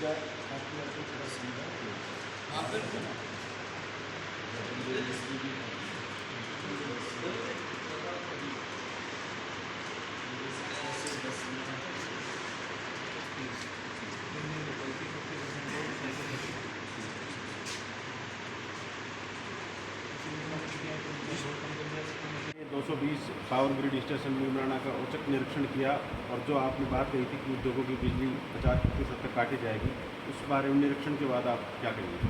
जाए ताकि आपको थोड़ा सुविधा हो। हाँ बिल्कुल। ये 220 पावर ग्रिड स्टेशन नीमराना का औचक निरीक्षण किया और जो आपने बात कही थी कि उद्योगों की बिजली 50% तक काटी जाएगी, उस बारे में निरीक्षण के बाद आप क्या कहेंगे?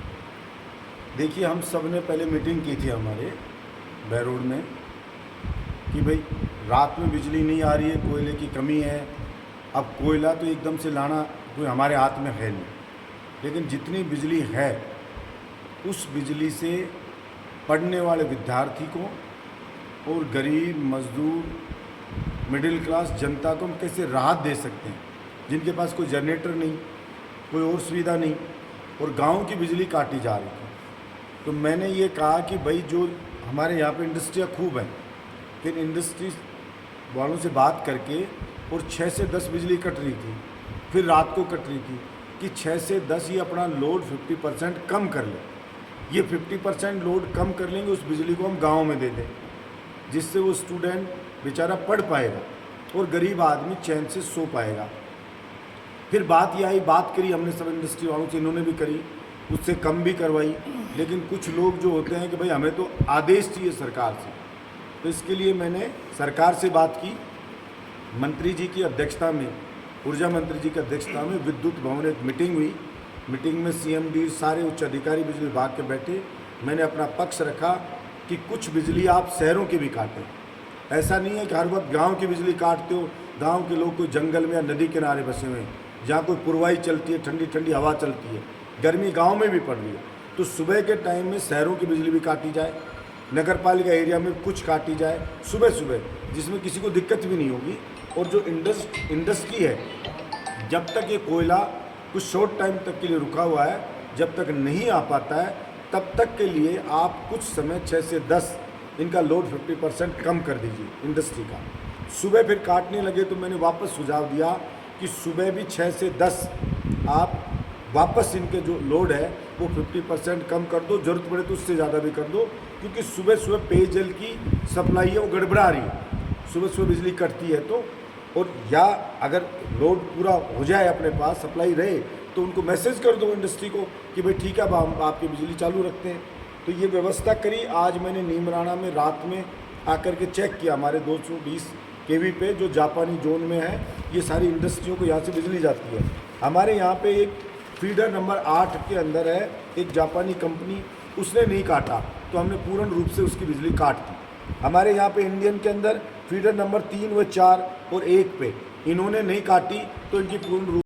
देखिए, हम सब ने पहले मीटिंग की थी हमारे बहरोड में कि भाई रात में बिजली नहीं आ रही है, कोयले की कमी है। अब कोयला तो एकदम से लाना कोई हमारे हाथ में है नहीं, लेकिन जितनी बिजली है उस बिजली से पढ़ने वाले विद्यार्थी को और गरीब मजदूर मिडिल क्लास जनता को हम कैसे राहत दे सकते हैं, जिनके पास कोई जनरेटर नहीं, कोई और सुविधा नहीं, और गांव की बिजली काटी जा रही थी। तो मैंने ये कहा कि भाई जो हमारे यहाँ पे इंडस्ट्रियाँ खूब हैं, लेकिन इंडस्ट्री वालों से बात करके और 6 से 10 बिजली कट रही थी, फिर रात को कट रही थी, कि 6 से 10 ये अपना लोड 50% कम कर ले। ये 50% लोड कम कर लेंगे, उस बिजली को हम गांव में दे दें, जिससे वो स्टूडेंट बेचारा पढ़ पाएगा और गरीब आदमी चैन से सो पाएगा। फिर बात ये आई, बात करी हमने सब इंडस्ट्री वालों से, इन्होंने भी करी, उससे कम भी करवाई। लेकिन कुछ लोग जो होते हैं कि भाई हमें तो आदेश चाहिए सरकार से, तो इसके लिए मैंने सरकार से बात की। मंत्री जी की अध्यक्षता में, ऊर्जा मंत्री जी की अध्यक्षता में विद्युत भवन एक मीटिंग हुई। मीटिंग में सीएमडी सारे उच्च अधिकारी बिजली विभाग के बैठे। मैंने अपना पक्ष रखा कि कुछ बिजली आप शहरों की भी काटें। ऐसा नहीं है कि हर वक्त गांव की बिजली काटते हो। गांव के लोग कोई जंगल में या नदी किनारे बसे हुए हैं, जहाँ कोई पुरवाई चलती है, ठंडी ठंडी हवा चलती है, गर्मी गांव में भी पड़ रही है, तो सुबह के टाइम में शहरों की बिजली भी काटी जाए, नगर पालिका एरिया में कुछ काटी जाए सुबह सुबह, जिसमें किसी को दिक्कत भी नहीं होगी। और जो इंडस्ट्री है, जब तक ये कोयला कुछ शॉर्ट टाइम तक के लिए रुका हुआ है, जब तक नहीं आ पाता है, तब तक के लिए आप कुछ समय 6 से 10 इनका लोड 50% कम कर दीजिए इंडस्ट्री का। सुबह फिर काटने लगे तो मैंने वापस सुझाव दिया कि सुबह भी 6 से 10 आप वापस इनके जो लोड है वो 50% कम कर दो, ज़रूरत पड़े तो उससे ज़्यादा भी कर दो, क्योंकि सुबह सुबह पेयजल की सप्लाई है वो गड़बड़ा रही है, सुबह सुबह बिजली कटती है तो। और या अगर लोड पूरा हो जाए, अपने पास सप्लाई रहे, तो उनको मैसेज कर दो इंडस्ट्री को कि भाई ठीक है, अब हम आपकी बिजली चालू रखते हैं। तो ये व्यवस्था करी। आज मैंने नीमराना में रात में आकर के चेक किया, हमारे 220 केवी पे जो जापानी जोन में है, ये सारी इंडस्ट्रियों को यहाँ से बिजली जाती है। हमारे यहाँ पे एक फीडर नंबर 8 के अंदर है एक जापानी कंपनी, उसने नहीं काटा, तो हमने पूर्ण रूप से उसकी बिजली काट दी। हमारे यहाँ पे इंडियन के अंदर फीडर नंबर 3 व 4 और 1 पे इन्होंने नहीं काटी, तो इनकी पूर्ण रूप